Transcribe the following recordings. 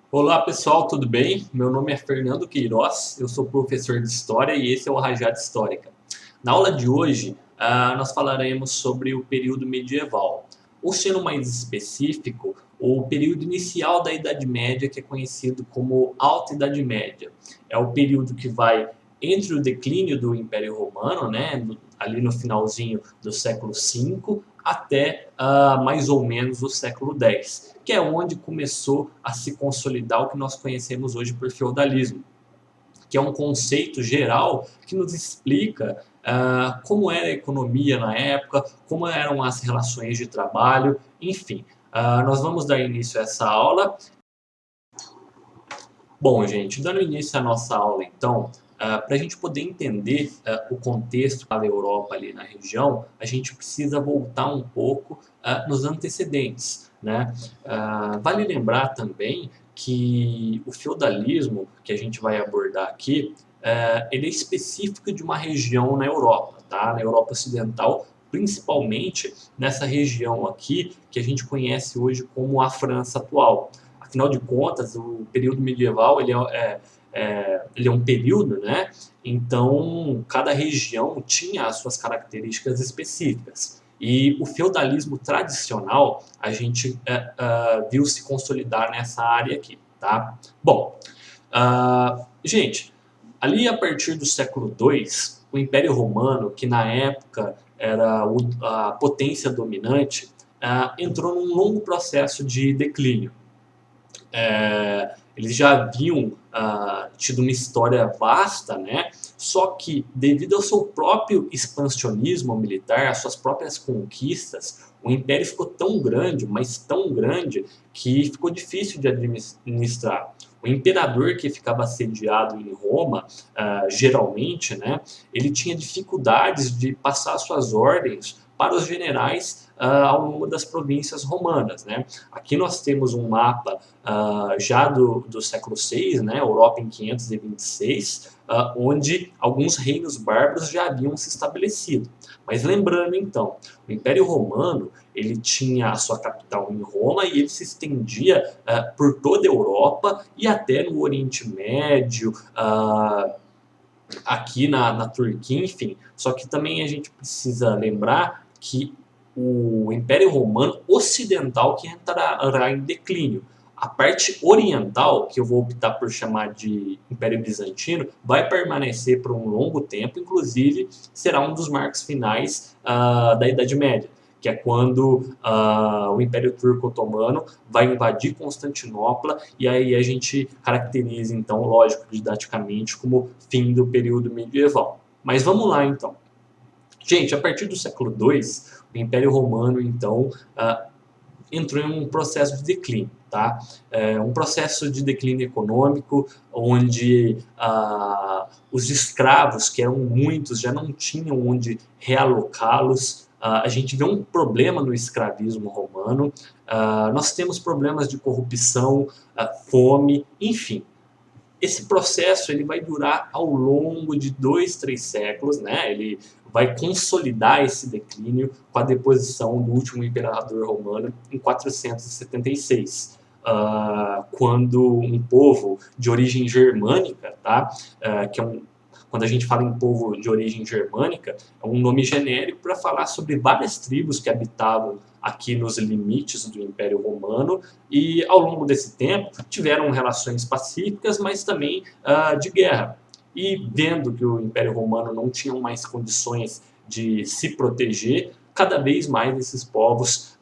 Olá pessoal, tudo bem? Meu nome é Fernando Queiroz, eu sou professor de História e esse é o Rajada Histórica. Na aula de hoje, nós falaremos sobre o período medieval, ou sendo mais específico, o período inicial da Idade Média, que é conhecido como Alta Idade Média. É o período que vai entre o declínio do Império Romano, né, ali no finalzinho do século V, até mais ou menos o século X, que é onde começou a se consolidar o que nós conhecemos hoje por feudalismo, que é um conceito geral que nos explica como era a economia na época, como eram as relações de trabalho, enfim. Nós vamos dar início a essa aula. Bom, gente, dando início à nossa aula, então, para a gente poder entender o contexto da Europa ali na região, a gente precisa voltar um pouco nos antecedentes, né? Vale lembrar também que o feudalismo que a gente vai abordar aqui, ele é específico de uma região na Europa, tá? Na Europa Ocidental, principalmente nessa região aqui que a gente conhece hoje como a França atual. Afinal de contas, o período medieval ele é um período, né? Então, cada região tinha as suas características específicas. E o feudalismo tradicional, a gente viu se consolidar nessa área aqui, tá? Bom, gente, ali a partir do século II, o Império Romano, que na época era a potência dominante, entrou num longo processo de declínio. Eles já haviam tido uma história vasta, né? Só que, devido ao seu próprio expansionismo militar, às suas próprias conquistas, o império ficou tão grande, mas tão grande, que ficou difícil de administrar. O imperador que ficava sediado em Roma, geralmente, né, ele tinha dificuldades de passar suas ordens para os generais ao longo das províncias romanas. Né? Aqui nós temos um mapa já do século VI, né, Europa em 526, onde alguns reinos bárbaros já haviam se estabelecido. Mas lembrando então, o Império Romano ele tinha a sua capital em Roma e ele se estendia por toda a Europa e até no Oriente Médio, aqui na Turquia, enfim. Só que também a gente precisa lembrar que o Império Romano Ocidental que entrará em declínio. A parte oriental, que eu vou optar por chamar de Império Bizantino, vai permanecer por um longo tempo, inclusive será um dos marcos finais da Idade Média, que é quando o Império Turco-Otomano vai invadir Constantinopla, e aí a gente caracteriza, então, lógico, didaticamente, como fim do período medieval. Mas vamos lá, então. Gente, a partir do século II, o Império Romano, então, entrou em um processo de declínio, tá? Um processo de declínio econômico, onde os escravos, que eram muitos, já não tinham onde realocá-los. A gente vê um problema no escravismo romano. Nós temos problemas de corrupção, fome, enfim. Esse processo ele vai durar ao longo de 2, 3 séculos, né? Ele vai consolidar esse declínio com a deposição do último imperador romano em 476, quando um povo de origem germânica, tá? Que é quando a gente fala em povo de origem germânica, é um nome genérico para falar sobre várias tribos que habitavam aqui nos limites do Império Romano e, ao longo desse tempo, tiveram relações pacíficas, mas também de guerra. E vendo que o Império Romano não tinha mais condições de se proteger, cada vez mais esses povos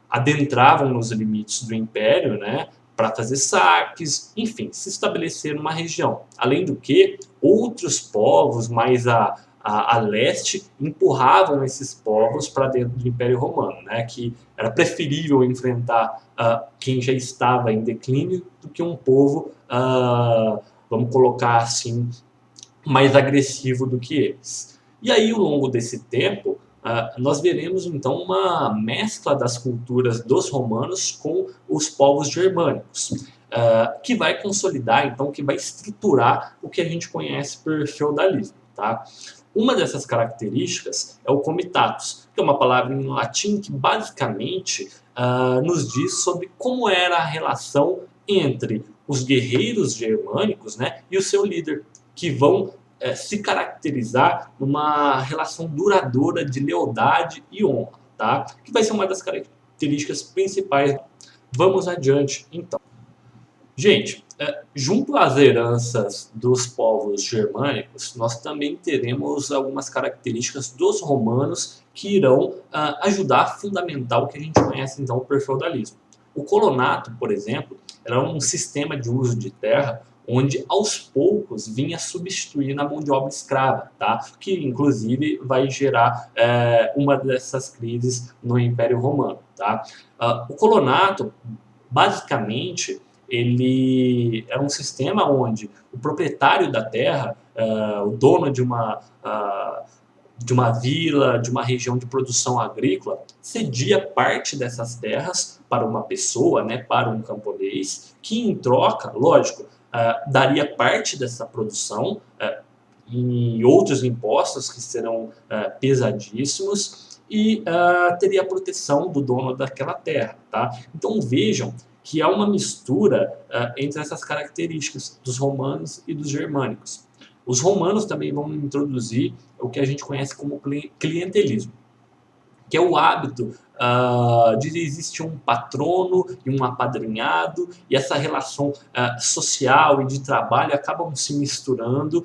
adentravam nos limites do Império, né, para fazer saques, enfim, se estabelecer numa região. Além do que, outros povos mais a leste empurravam esses povos para dentro do Império Romano, né, que era preferível enfrentar quem já estava em declínio do que um povo, vamos colocar assim, mais agressivo do que eles. E aí, ao longo desse tempo, nós veremos então uma mescla das culturas dos romanos com os povos germânicos, que vai consolidar, então, que vai estruturar o que a gente conhece por feudalismo. Tá? Uma dessas características é o comitatus, que é uma palavra em latim que basicamente nos diz sobre como era a relação entre os guerreiros germânicos, né, e o seu líder, que vão se caracterizar numa relação duradoura de lealdade e honra, tá? Que vai ser uma das características principais. Vamos adiante, então. Gente, junto às heranças dos povos germânicos, nós também teremos algumas características dos romanos que irão ajudar a fundamentar o que a gente conhece então o feudalismo. O colonato, por exemplo, era um sistema de uso de terra onde aos poucos vinha substituindo a mão de obra escrava, tá? Que inclusive vai gerar uma dessas crises no Império Romano, tá? O colonato, basicamente, ele era um sistema onde o proprietário da terra, o dono de uma vila, de uma região de produção agrícola, cedia parte dessas terras para uma pessoa, né, para um camponês, que em troca, lógico, daria parte dessa produção e outros impostos que serão pesadíssimos e teria a proteção do dono daquela terra, tá? Então vejam que há uma mistura entre essas características dos romanos e dos germânicos. Os romanos também vão introduzir o que a gente conhece como clientelismo, que é o hábito de existir um patrono e um apadrinhado, e essa relação social e de trabalho acabam se misturando,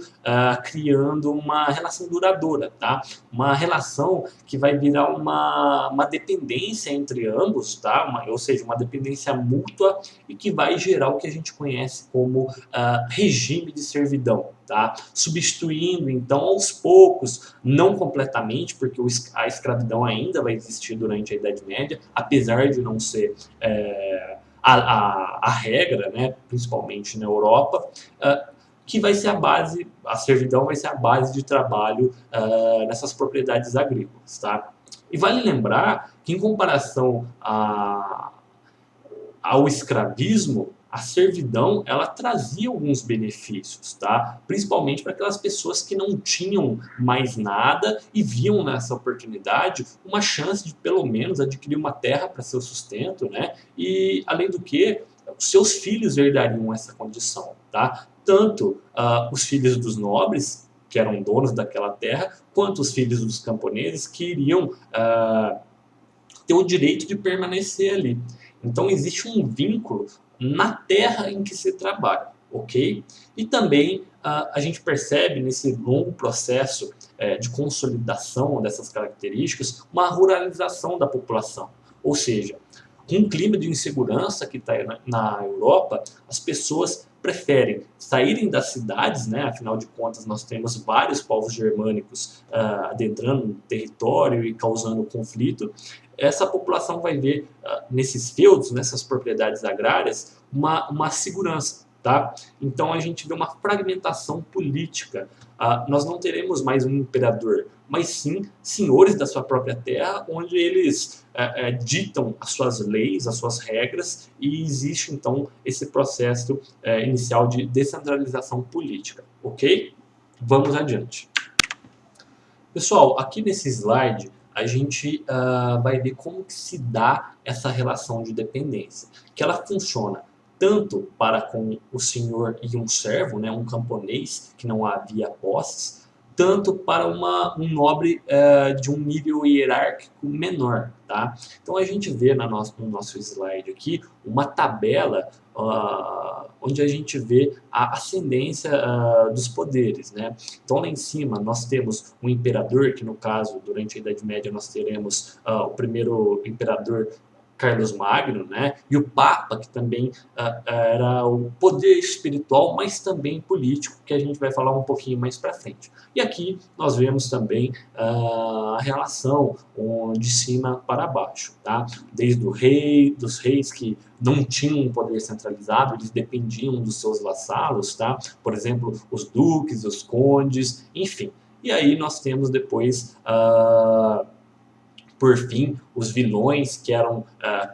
criando uma relação duradoura, tá? Uma relação que vai virar uma dependência entre ambos, tá? Ou seja, uma dependência mútua e que vai gerar o que a gente conhece como regime de servidão, tá? Substituindo, então, aos poucos, não completamente, porque a escravidão ainda vai existir durante a Idade Média, apesar de não ser a regra, né, principalmente na Europa, que vai ser a base, a servidão vai ser a base de trabalho nessas propriedades agrícolas, tá? E vale lembrar que, em comparação ao escravismo, a servidão ela trazia alguns benefícios, tá? Principalmente para aquelas pessoas que não tinham mais nada e viam nessa oportunidade uma chance de pelo menos adquirir uma terra para seu sustento, né? E além do que, os seus filhos herdariam essa condição, tá? Tanto os filhos dos nobres, que eram donos daquela terra, quanto os filhos dos camponeses que iriam ter o direito de permanecer ali. Então existe um vínculo na terra em que se trabalha, ok? E também a gente percebe nesse longo processo de consolidação dessas características uma ruralização da população, ou seja, com um clima de insegurança que está na Europa, as pessoas preferem saírem das cidades, né? Afinal de contas nós temos vários povos germânicos adentrando o território e causando conflito. Essa população vai ver nesses feudos, nessas propriedades agrárias, uma segurança, tá? Então a gente vê uma fragmentação política. Nós não teremos mais um imperador, mas sim senhores da sua própria terra, onde eles ditam as suas leis, as suas regras, e existe então esse processo inicial de descentralização política, ok? Vamos adiante. Pessoal, aqui nesse slide a gente vai ver como que se dá essa relação de dependência, que ela funciona tanto para com o senhor e um servo, né, um camponês que não havia posses, tanto para um nobre de um nível hierárquico menor, tá? Então a gente vê no nosso slide aqui uma tabela onde a gente vê a ascendência dos poderes, né? Então lá em cima nós temos um imperador, que no caso durante a Idade Média nós teremos o primeiro imperador Carlos Magno, né? E o Papa, que também era o poder espiritual, mas também político, que a gente vai falar um pouquinho mais para frente. E aqui nós vemos também a relação de cima para baixo, tá? Desde o rei, dos reis que não tinham um poder centralizado, eles dependiam dos seus vassalos, tá? Por exemplo, os duques, os condes, enfim. E aí nós temos depois por fim, os vilões, que eram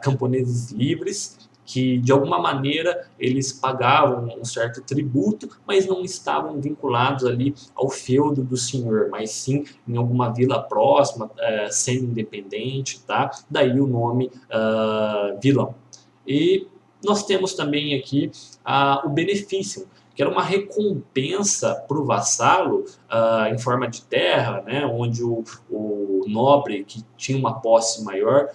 camponeses livres, que de alguma maneira eles pagavam um certo tributo, mas não estavam vinculados ali ao feudo do senhor, mas sim em alguma vila próxima, sendo independente, tá? Daí o nome vilão. E Nós temos também aqui o benefício, que era uma recompensa para o vassalo em forma de terra, né, onde o nobre que tinha uma posse maior,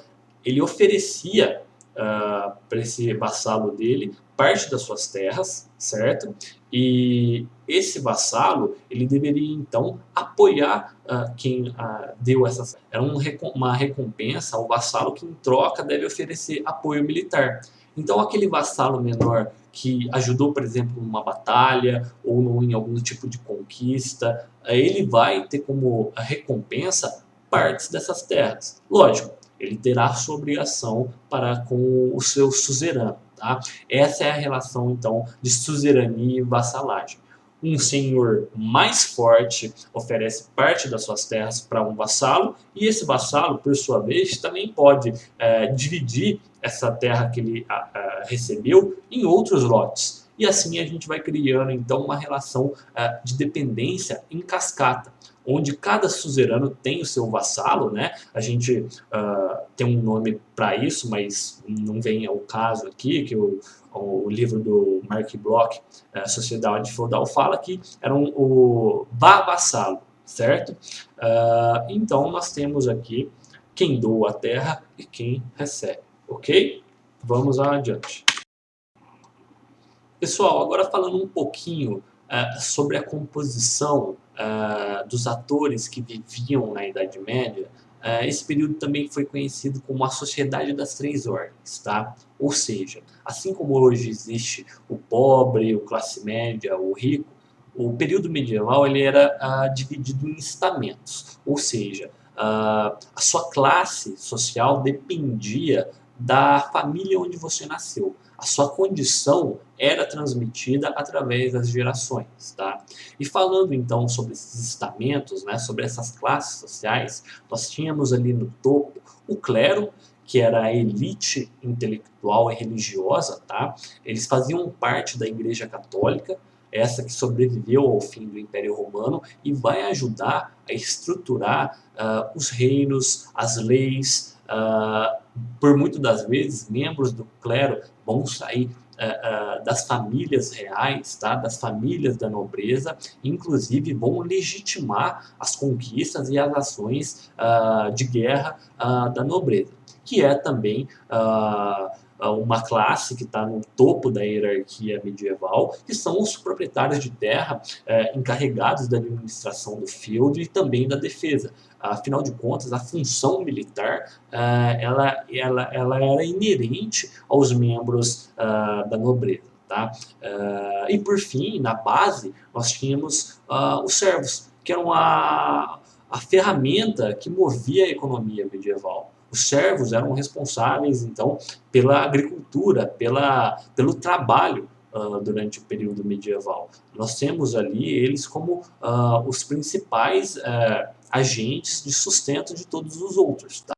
ele oferecia para esse vassalo dele parte das suas terras, certo? E esse vassalo ele deveria então apoiar quem deu essas. Era uma recompensa ao vassalo que em troca deve oferecer apoio militar. Então aquele vassalo menor que ajudou, por exemplo, numa batalha ou em algum tipo de conquista, ele vai ter como recompensa partes dessas terras. Lógico, ele terá a sua obrigação para com o seu suzerano. Tá? Essa é a relação, então, de suzerania e vassalagem. Um senhor mais forte oferece parte das suas terras para um vassalo, e esse vassalo, por sua vez, também pode dividir essa terra que ele recebeu em outros lotes. E assim a gente vai criando, então, uma relação de dependência em cascata, onde cada suzerano tem o seu vassalo, né? A gente tem um nome para isso, mas não vem ao caso aqui, que o livro do Mark Bloch, Sociedade Feudal, fala que era o vassalo, certo? Então nós temos aqui quem doa a terra e quem recebe, ok? Vamos adiante. Pessoal, agora falando um pouquinho sobre a composição dos atores que viviam na Idade Média, esse período também foi conhecido como a Sociedade das Três Ordens, tá? Ou seja, assim como hoje existe o pobre, o classe média, o rico, o período medieval ele era dividido em estamentos, ou seja, a sua classe social dependia da família onde você nasceu. A sua condição era transmitida através das gerações, tá? E falando então sobre esses estamentos, né, sobre essas classes sociais, nós tínhamos ali no topo o clero, que era a elite intelectual e religiosa, tá? Eles faziam parte da Igreja Católica, essa que sobreviveu ao fim do Império Romano e vai ajudar a estruturar os reinos, as leis. Por muitas das vezes, membros do clero vão sair das famílias reais, tá? Das famílias da nobreza, inclusive vão legitimar as conquistas e as ações de guerra da nobreza, que é também uma classe que está no topo da hierarquia medieval, que são os proprietários de terra encarregados da administração do feudo e também da defesa. Afinal de contas, a função militar ela era inerente aos membros da nobreza. Tá? E por fim, na base, nós tínhamos os servos, que eram a ferramenta que movia a economia medieval. Os servos eram responsáveis, então, pela agricultura, pelo trabalho durante o período medieval. Nós temos ali eles como os principais agentes de sustento de todos os outros. Tá?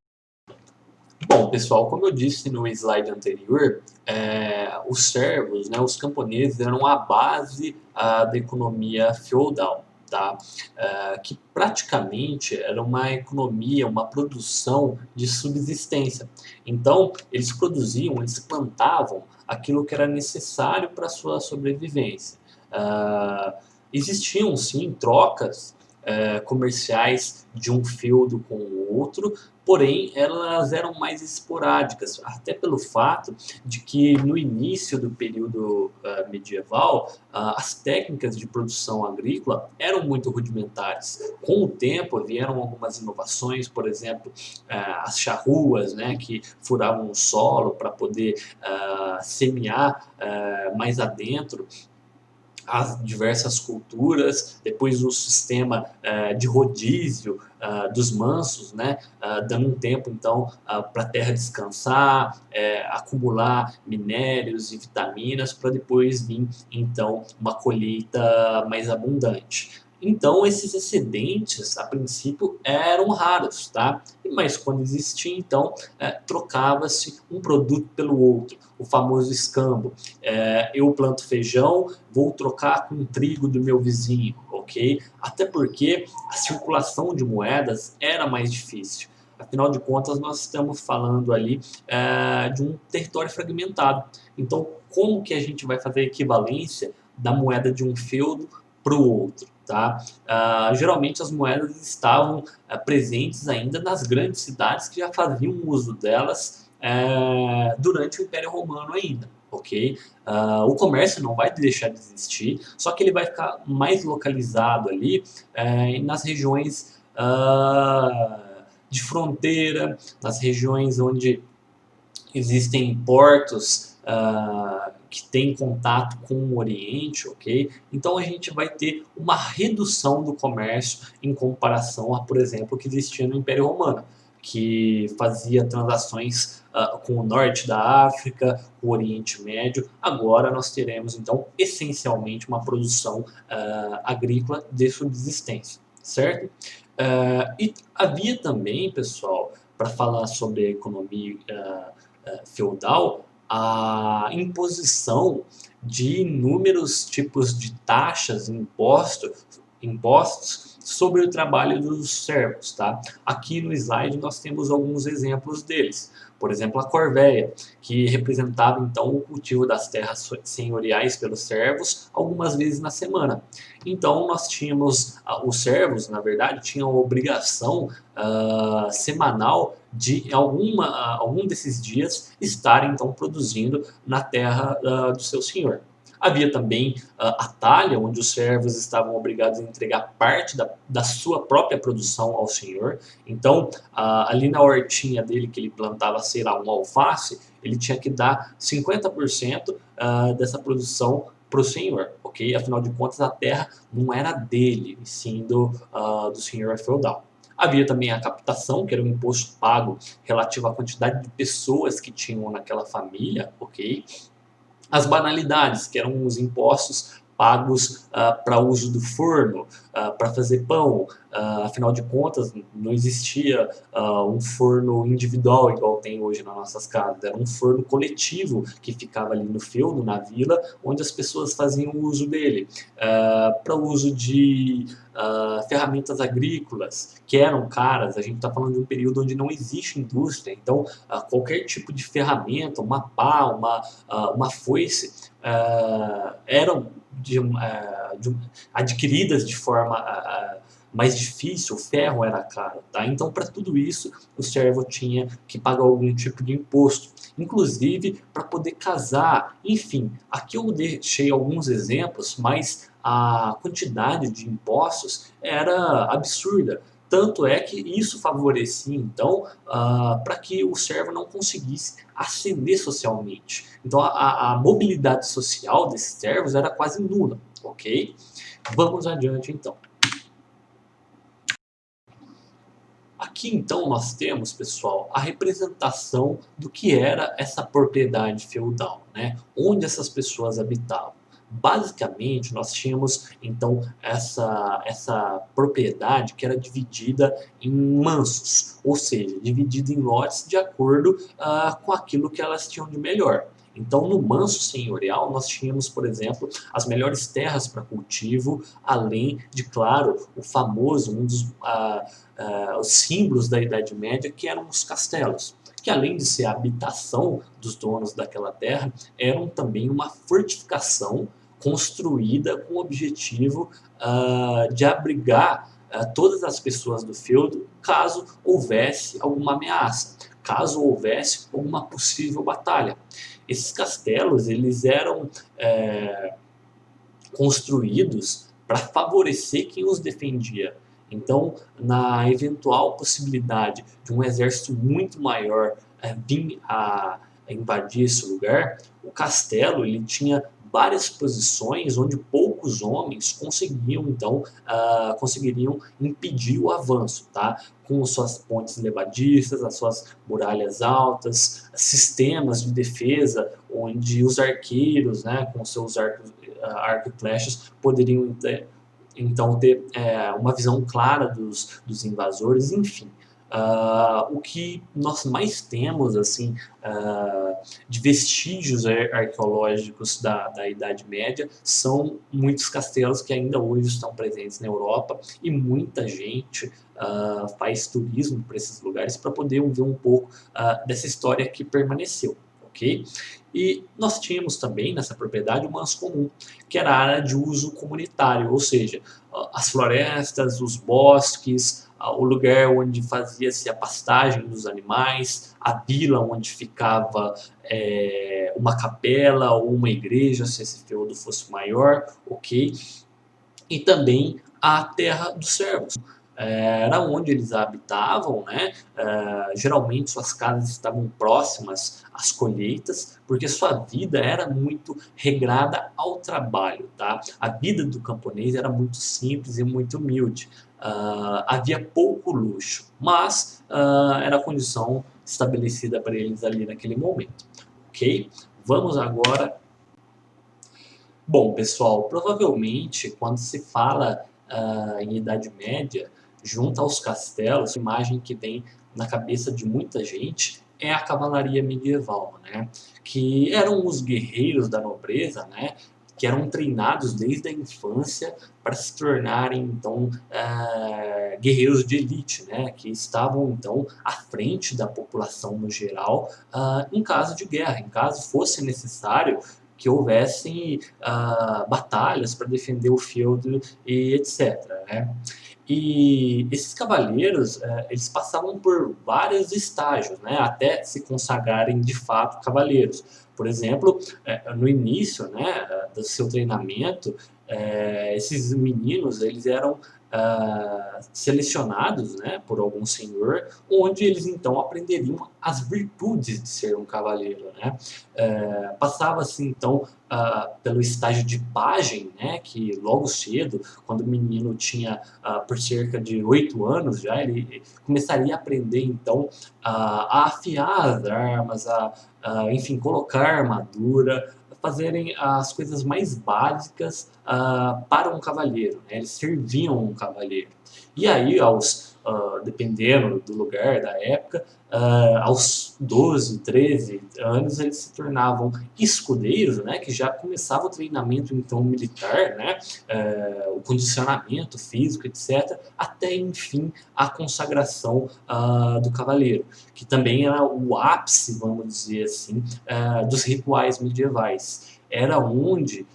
Bom, pessoal, como eu disse no slide anterior, os servos, né, os camponeses, eram a base da economia feudal. Tá? Que praticamente era uma economia, uma produção de subsistência. Então, eles produziam, eles plantavam aquilo que era necessário para a sua sobrevivência. Existiam, sim, trocas comerciais de um feudo com o outro, porém elas eram mais esporádicas, até pelo fato de que no início do período medieval as técnicas de produção agrícola eram muito rudimentares. Com o tempo vieram algumas inovações, por exemplo, as charruas, né, que furavam o solo para poder semear mais adentro as diversas culturas, depois o sistema de rodízio dos mansos, né, dando um tempo então para a terra descansar, acumular minérios e vitaminas para depois vir então uma colheita mais abundante. Então esses excedentes a princípio eram raros, tá? Mas quando existia então trocava-se um produto pelo outro, o famoso escambo. Eu planto feijão, vou trocar com o trigo do meu vizinho, ok? Até porque a circulação de moedas era mais difícil. Afinal de contas, nós estamos falando ali de um território fragmentado. Então, como que a gente vai fazer a equivalência da moeda de um feudo para o outro? Tá? Geralmente as moedas estavam presentes ainda nas grandes cidades que já faziam uso delas durante o Império Romano ainda. Ok? O comércio não vai deixar de existir, só que ele vai ficar mais localizado ali nas regiões de fronteira, nas regiões onde existem portos que têm contato com o Oriente, ok? Então a gente vai ter uma redução do comércio em comparação a, por exemplo, o que existia no Império Romano, que fazia transações com o norte da África, o Oriente Médio. Agora nós teremos então essencialmente uma produção agrícola de subsistência, certo? E havia também, pessoal, para falar sobre a economia feudal, a imposição de inúmeros tipos de taxas, impostos sobre o trabalho dos servos. Tá? Aqui no slide nós temos alguns exemplos deles. Por exemplo, a corvéia, que representava então o cultivo das terras senhoriais pelos servos algumas vezes na semana. Então nós tínhamos, os servos, na verdade, tinham a obrigação semanal de algum desses dias estarem então produzindo na terra do seu senhor. Havia também a talha, onde os servos estavam obrigados a entregar parte da sua própria produção ao senhor. Então, ali na hortinha dele, que ele plantava, sei lá, um alface, ele tinha que dar 50% dessa produção para o senhor, ok? Afinal de contas, a terra não era dele, e sim do senhor feudal. Havia também a captação, que era um imposto pago relativo à quantidade de pessoas que tinham naquela família, ok? As banalidades, que eram os impostos pagos para uso do forno, para fazer pão. Afinal de contas, não existia um forno individual igual tem hoje nas nossas casas. Era um forno coletivo que ficava ali no feudo, na vila, onde as pessoas faziam uso dele. Para o uso de ferramentas agrícolas, que eram caras. A gente está falando de um período onde não existe indústria. Então, qualquer tipo de ferramenta, uma pá, uma foice, eram adquiridas de forma mais difícil, o ferro era caro. Tá? Então, para tudo isso, o servo tinha que pagar algum tipo de imposto, inclusive para poder casar. Enfim, aqui eu deixei alguns exemplos, mas a quantidade de impostos era absurda. Tanto é que isso favorecia, então, para que o servo não conseguisse ascender socialmente. Então, a mobilidade social desses servos era quase nula, ok? Vamos adiante, então. Aqui, então, nós temos, pessoal, a representação do que era essa propriedade feudal, né? Onde essas pessoas habitavam. Basicamente, nós tínhamos, então, essa propriedade que era dividida em mansos, ou seja, dividida em lotes de acordo com aquilo que elas tinham de melhor. Então, no manso senhorial, nós tínhamos, por exemplo, as melhores terras para cultivo, além de, claro, o famoso, um dos os símbolos da Idade Média, que eram os castelos, que além de ser a habitação dos donos daquela terra, eram também uma fortificação construída com o objetivo de abrigar todas as pessoas do feudo caso houvesse alguma ameaça, caso houvesse alguma possível batalha. Esses castelos, eles eram construídos para favorecer quem os defendia. Então, na eventual possibilidade de um exército muito maior vir a invadir esse lugar, o castelo ele tinha várias posições onde poucos homens conseguiam então conseguiriam impedir o avanço, tá? Com suas pontes levadiças, as suas muralhas altas, sistemas de defesa onde os arqueiros, né, com seus arco e flechas poderiam então ter uma visão clara dos invasores, enfim. O que nós mais temos assim de vestígios arqueológicos da Idade Média são muitos castelos que ainda hoje estão presentes na Europa, e muita gente faz turismo para esses lugares para poder ver um pouco dessa história que permaneceu. Ok? E nós tínhamos também nessa propriedade um manso comum, que era a área de uso comunitário, ou seja, as florestas, os bosques, o lugar onde fazia-se a pastagem dos animais, a vila onde ficava uma capela ou uma igreja, se esse feudo fosse maior, ok? E também a terra dos servos. Era onde eles habitavam, né? Geralmente suas casas estavam próximas às colheitas, porque sua vida era muito regrada ao trabalho, tá? A vida do camponês era muito simples e muito humilde. Havia pouco luxo, mas era a condição estabelecida para eles ali naquele momento, ok? Vamos agora. Bom, pessoal, provavelmente quando se fala em Idade Média, junto aos castelos, a imagem que vem na cabeça de muita gente é a cavalaria medieval, né? Que eram os guerreiros da nobreza, né? Que eram treinados desde a infância para se tornarem então guerreiros de elite, né? Que estavam então à frente da população no geral em caso de guerra, em caso fosse necessário que houvessem batalhas para defender o feudo e etc. Né? E esses cavaleiros, eles passavam por vários estágios, né, até se consagrarem de fato cavaleiros. Por exemplo, no início, né, do seu treinamento, esses meninos eles eram selecionados, né, por algum senhor, onde eles então aprenderiam as virtudes de ser um cavaleiro, né? Passava-se então pelo estágio de pajem, né, que logo cedo, quando o menino tinha por cerca de 8 anos já, ele começaria a aprender então a afiar as armas, enfim, colocar armadura, fazerem as coisas mais básicas para um cavalheiro, né? Eles serviam um cavalheiro. E aí, dependendo do lugar, da época, aos 12, 13 anos, eles se tornavam escudeiros, né, que já começava o treinamento então militar, né, o condicionamento físico, etc., até enfim a consagração do cavaleiro, que também era o ápice, vamos dizer assim, dos rituais medievais. Era onde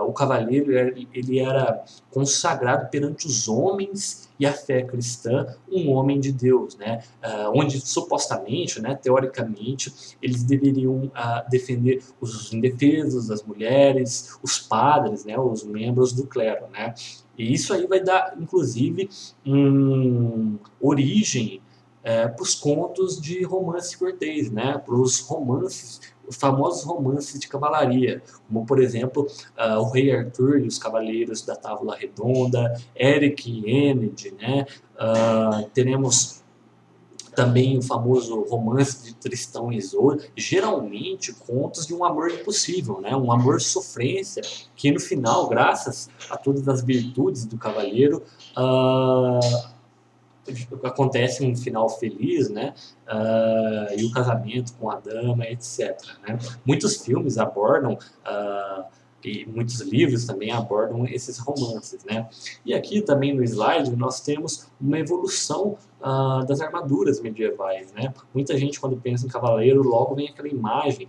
o cavaleiro ele era consagrado perante os homens e a fé cristã, um homem de Deus, né? Onde supostamente, né, teoricamente, eles deveriam defender os indefesos, as mulheres, os padres, né, os membros do clero, né? E isso aí vai dar, inclusive, origem para os contos de romance cortês, né? Para os romances, os famosos romances de cavalaria, como por exemplo o Rei Arthur e os Cavaleiros da Távola Redonda, Eric e Enid, né? Teremos também o famoso romance de Tristão e Isolda, geralmente contos de um amor impossível, né? Um amor sofrência, que no final, graças a todas as virtudes do cavaleiro, acontece um final feliz, né? E o casamento com a dama, etc. Né? Muitos filmes abordam e muitos livros também abordam esses romances, né? E aqui também no slide nós temos uma evolução das armaduras medievais, né? Muita gente quando pensa em cavaleiro logo vem aquela imagem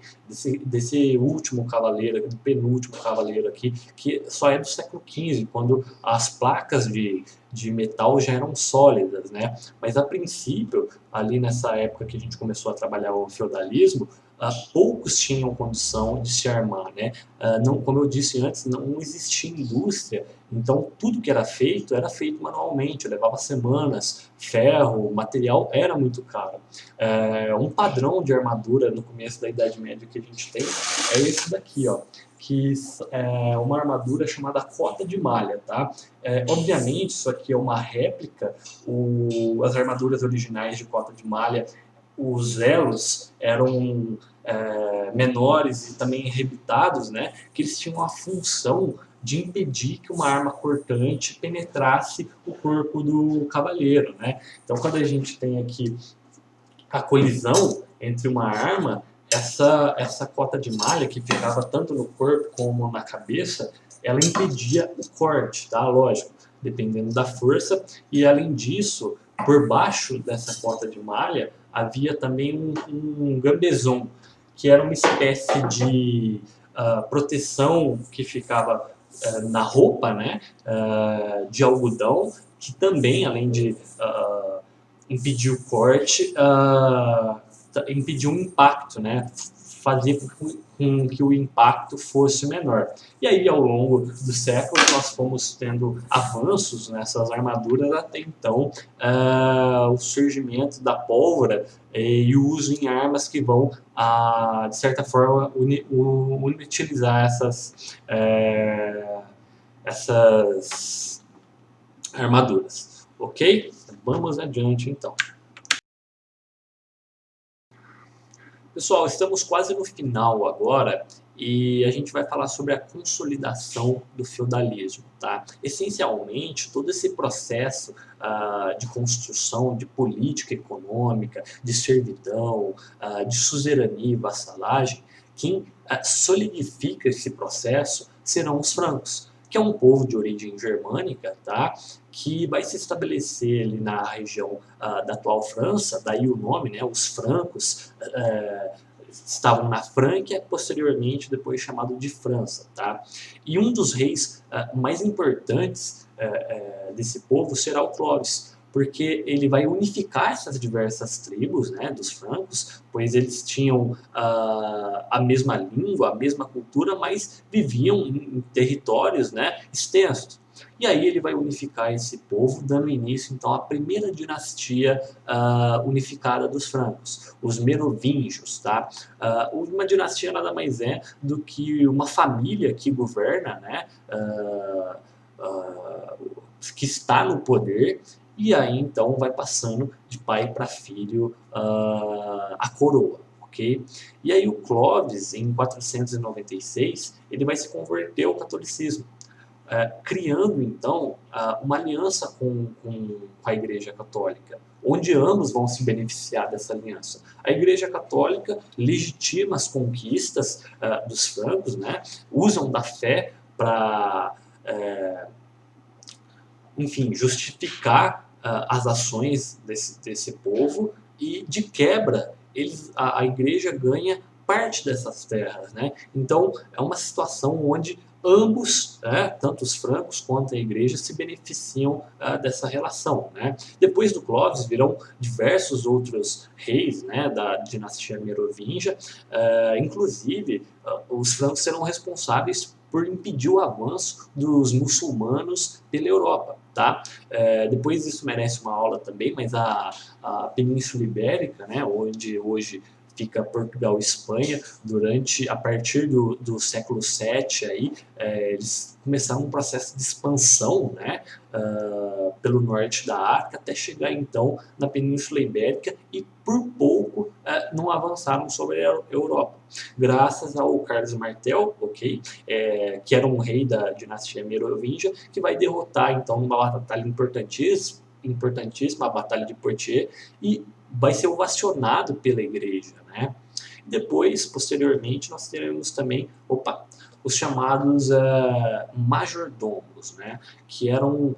desse último cavaleiro, do penúltimo cavaleiro aqui, que só é do século XV, quando as placas de metal já eram sólidas, né? Mas a princípio, ali nessa época que a gente começou a trabalhar o feudalismo, poucos tinham condição de se armar, né? Não, como eu disse antes, não existia indústria, então tudo que era feito manualmente, levava semanas, ferro, material era muito caro. Um padrão de armadura no começo da Idade Média que a gente tem é esse daqui, ó, que é uma armadura chamada cota de malha, tá? Obviamente isso aqui é uma réplica, as armaduras originais de cota de malha, os elos eram menores e também rebitados, né? Que eles tinham a função de impedir que uma arma cortante penetrasse o corpo do cavaleiro, né? Então, quando a gente tem aqui a colisão entre uma arma, essa cota de malha que ficava tanto no corpo como na cabeça, ela impedia o corte, tá? Lógico, dependendo da força. E além disso, por baixo dessa cota de malha havia também um gambeson, que era uma espécie de proteção que ficava na roupa, né? De algodão, que também, além de impedir o corte, impedir um impacto, né? Fazer com que o impacto fosse menor. E aí, ao longo dos séculos, nós fomos tendo avanços nessas armaduras até então, o surgimento da pólvora e o uso em armas que vão, de certa forma, utilizar essas armaduras. Ok? Vamos adiante, então. Pessoal, estamos quase no final agora e a gente vai falar sobre a consolidação do feudalismo, tá? Essencialmente, todo esse processo de construção de política econômica, de servidão, de suzerania e vassalagem, quem solidifica esse processo serão os francos, que é um povo de origem germânica, tá? Que vai se estabelecer ali na região da atual França, daí o nome, né? Os francos estavam na Franquia, posteriormente depois chamado de França, tá? E um dos reis mais importantes desse povo será o Clovis, porque ele vai unificar essas diversas tribos, né, dos francos, pois eles tinham a mesma língua, a mesma cultura, mas viviam em territórios, né, extensos. E aí ele vai unificar esse povo, dando início então à primeira dinastia unificada dos francos, os Merovingios, tá? Uma dinastia nada mais é do que uma família que governa, né? Que está no poder, e aí então vai passando de pai para filho a coroa. Okay? E aí o Clovis, em 496, ele vai se converter ao catolicismo, criando então uma aliança com a Igreja Católica, onde ambos vão se beneficiar dessa aliança. A Igreja Católica legitima as conquistas dos francos, né? Usam da fé para enfim, justificar as ações desse povo, e de quebra a igreja ganha parte dessas terras, né? Então é uma situação onde ambos, tanto os francos quanto a igreja, se beneficiam dessa relação, né? Depois do Clovis virão diversos outros reis, né, da dinastia merovingia, inclusive os francos serão responsáveis por impedir o avanço dos muçulmanos pela Europa. Tá? Depois isso merece uma aula também, mas a Península Ibérica, né, onde hoje fica Portugal e Espanha, a partir do século VII, aí, eles começaram um processo de expansão, né, pelo norte da África, até chegar então na Península Ibérica, e por pouco não avançaram sobre a Europa. Graças ao Carlos Martel, okay, que era um rei da dinastia merovingia, que vai derrotar então numa batalha importantíssima, a Batalha de Poitiers, e vai ser ovacionado pela igreja, né? Depois, posteriormente, nós teremos também os chamados majordomos, né? Que eram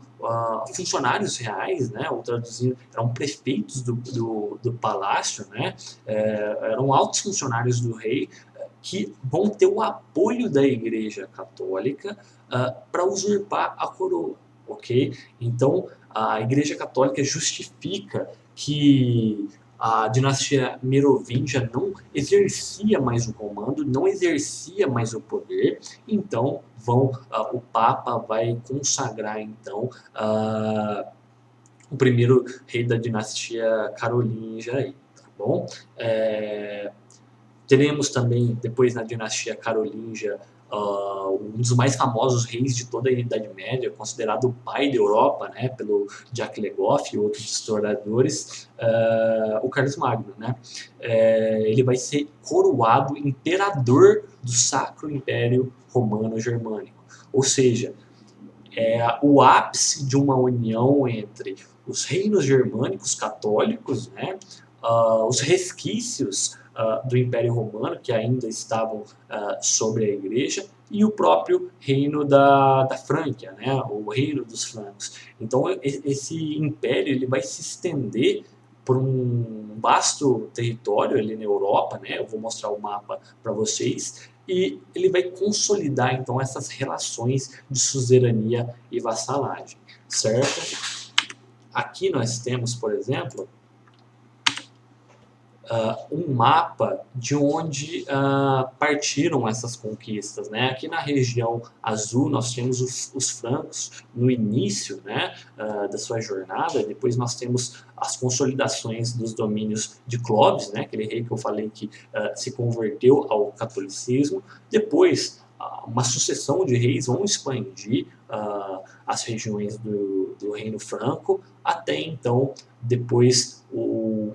funcionários reais, né? Ou traduzindo, eram prefeitos do palácio, né? Eram altos funcionários do rei, que vão ter o apoio da Igreja Católica para usurpar a coroa, ok? Então, a Igreja Católica justifica que a dinastia merovingia não exercia mais o comando, não exercia mais o poder, então o Papa vai consagrar então o primeiro rei da dinastia carolíngia aí, tá bom? Teremos também, depois na dinastia carolíngia, um dos mais famosos reis de toda a Idade Média, considerado o pai da Europa, né, pelo Jacques Le Goff e outros historiadores, o Carlos Magno, né? Ele vai ser coroado imperador do Sacro Império Romano Germânico. Ou seja, é o ápice de uma união entre os reinos germânicos católicos, né, os resquícios do Império Romano que ainda estavam sobre a Igreja e o próprio reino da Frânquia, né, o reino dos francos. Então esse império ele vai se estender por um vasto território ali na Europa, né? Eu vou mostrar o mapa para vocês, e ele vai consolidar então essas relações de suzerania e vassalagem, certo? Aqui nós temos, por exemplo, um mapa de onde partiram essas conquistas, né? Aqui na região azul nós temos os francos no início, né, da sua jornada. Depois nós temos as consolidações dos domínios de Clovis, né, aquele rei que eu falei que se converteu ao catolicismo. Depois uma sucessão de reis vão expandir as regiões do Reino Franco, até então, depois,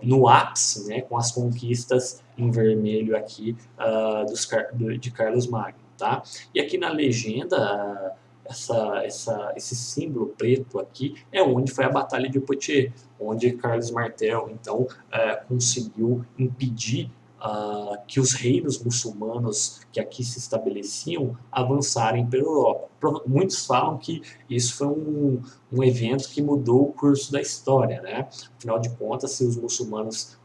no ápice, né, com as conquistas em vermelho aqui de Carlos Magno. Tá? E aqui na legenda, esse símbolo preto aqui é onde foi a Batalha de Poitiers, onde Carlos Martel então conseguiu impedir que os reinos muçulmanos que aqui se estabeleciam avançarem pela Europa. Muitos falam que isso foi um evento que mudou o curso da história, né? Afinal de contas, se os muçulmanos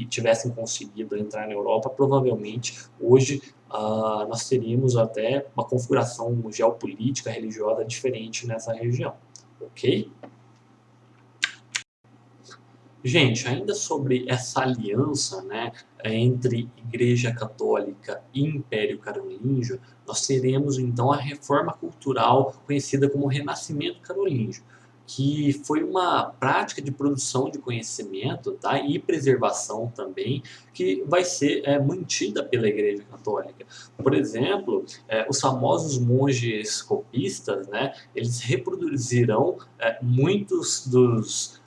tivessem conseguido entrar na Europa, provavelmente hoje nós teríamos até uma configuração geopolítica, religiosa diferente nessa região, ok? Gente, ainda sobre essa aliança, né, entre Igreja Católica e Império Carolíngio, nós teremos então a reforma cultural conhecida como Renascimento Carolíngio, que foi uma prática de produção de conhecimento, tá, e preservação também, que vai ser mantida pela Igreja Católica. Por exemplo, os famosos monges copistas, né, eles reproduzirão muitos dos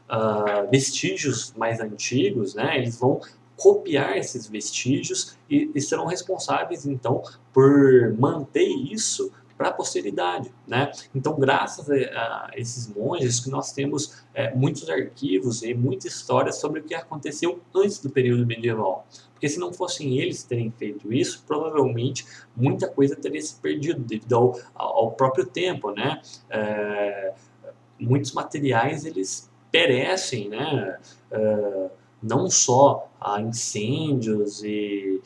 vestígios mais antigos, né? Eles vão copiar esses vestígios e serão responsáveis, então, por manter isso para a posteridade, né? Então, graças a esses monges que nós temos muitos arquivos e muita história sobre o que aconteceu antes do período medieval. Porque se não fossem eles terem feito isso, provavelmente muita coisa teria se perdido devido ao próprio tempo, né? Muitos materiais eles perecem, né? Não só a incêndios e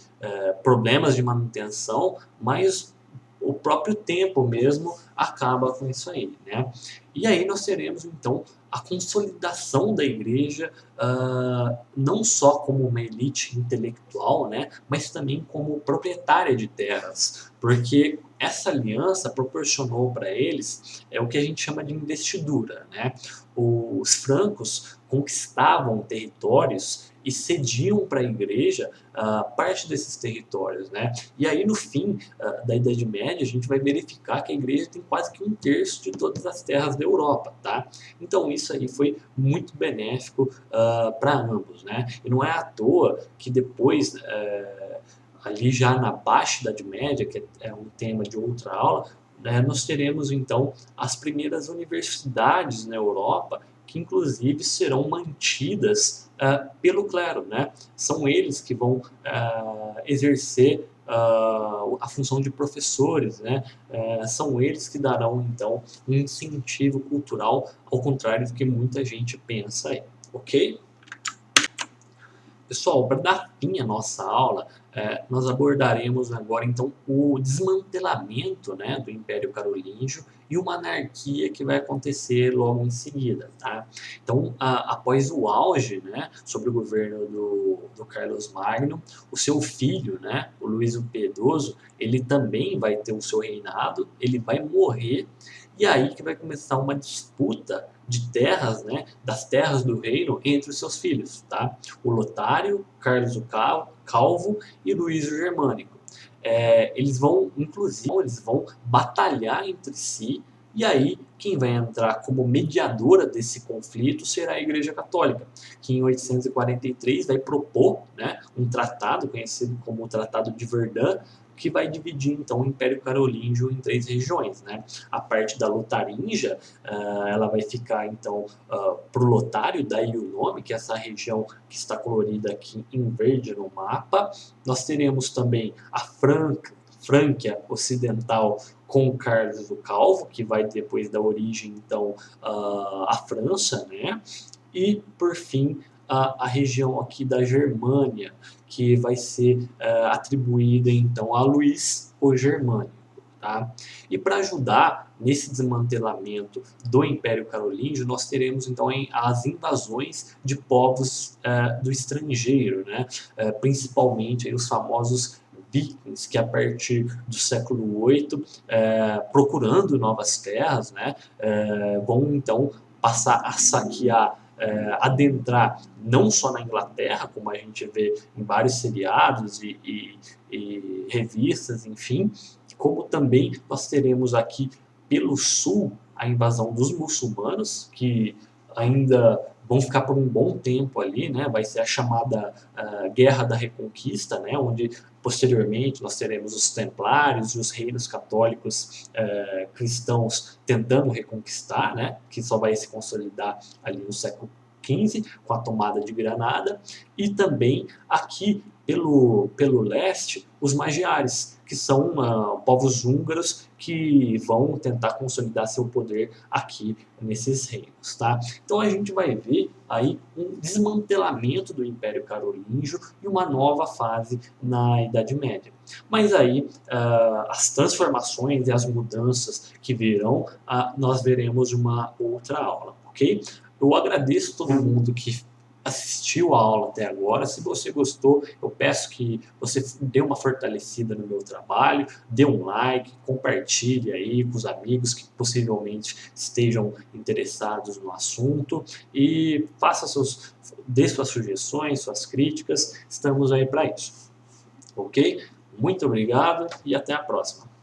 problemas de manutenção, mas o próprio tempo mesmo acaba com isso aí, né? E aí nós teremos então a consolidação da igreja, não só como uma elite intelectual, né, mas também como proprietária de terras, porque essa aliança proporcionou para eles o que a gente chama de investidura, né? Os francos conquistavam territórios e cediam para a igreja parte desses territórios, né? E aí no fim da Idade Média a gente vai verificar que a igreja tem quase que 1/3 de todas as terras da Europa, tá? Então isso aí foi muito benéfico para ambos, né? E não é à toa que depois ali já na Baixa Idade Média, que é um tema de outra aula, né, nós teremos então as primeiras universidades na Europa que inclusive serão mantidas pelo clero, né? São eles que vão exercer a função de professores, né? São eles que darão então um incentivo cultural, ao contrário do que muita gente pensa aí, ok? Pessoal, para dar fim à nossa aula, nós abordaremos agora então o desmantelamento, né, do Império Carolíngio e uma anarquia que vai acontecer logo em seguida. Tá? Então, após o auge, né, sobre o governo do Carlos Magno, o seu filho, né, o Luís o Piedoso, ele também vai ter o seu reinado, ele vai morrer, e aí que vai começar uma disputa de terras, né, das terras do reino entre os seus filhos, tá? O Lotário, Carlos o Calvo e Luís o Germânico. Eles vão, inclusive, eles vão batalhar entre si, e aí quem vai entrar como mediadora desse conflito será a Igreja Católica, que em 843 vai propor, né, um tratado conhecido como o Tratado de Verdun, que vai dividir então o Império Carolíngio em 3 regiões, né? A parte da Lotaringia, ela vai ficar então para o Lotário, daí o nome, que é essa região que está colorida aqui em verde no mapa. Nós teremos também a Frânquia Ocidental com Carlos o Calvo, que vai depois dar origem então à França, né? E por fim a região aqui da Germânia, que vai ser atribuída então a Luís o Germânico. Tá? E para ajudar nesse desmantelamento do Império Carolíngio, nós teremos então as invasões de povos do estrangeiro, né? Principalmente aí, os famosos vikings, que a partir do século VIII, procurando novas terras, né? Vão então passar a saquear, adentrar não só na Inglaterra, como a gente vê em vários seriados e revistas, enfim, como também nós teremos aqui pelo sul a invasão dos muçulmanos, que ainda vão ficar por um bom tempo ali, né? Vai ser a chamada Guerra da Reconquista, né? Onde posteriormente nós teremos os templários e os reinos católicos cristãos tentando reconquistar, né? Que só vai se consolidar ali no século XV, com a tomada de Granada, e também aqui pelo leste, os magiares, que são povos húngaros que vão tentar consolidar seu poder aqui nesses reinos. Tá? Então a gente vai ver aí um desmantelamento do Império Carolíngio e uma nova fase na Idade Média. Mas aí as transformações e as mudanças que virão, nós veremos uma outra aula, ok? Eu agradeço todo mundo que assistiu a aula até agora. Se você gostou, eu peço que você dê uma fortalecida no meu trabalho, dê um like, compartilhe aí com os amigos que possivelmente estejam interessados no assunto e dê suas sugestões, suas críticas. Estamos aí para isso, ok? Muito obrigado e até a próxima.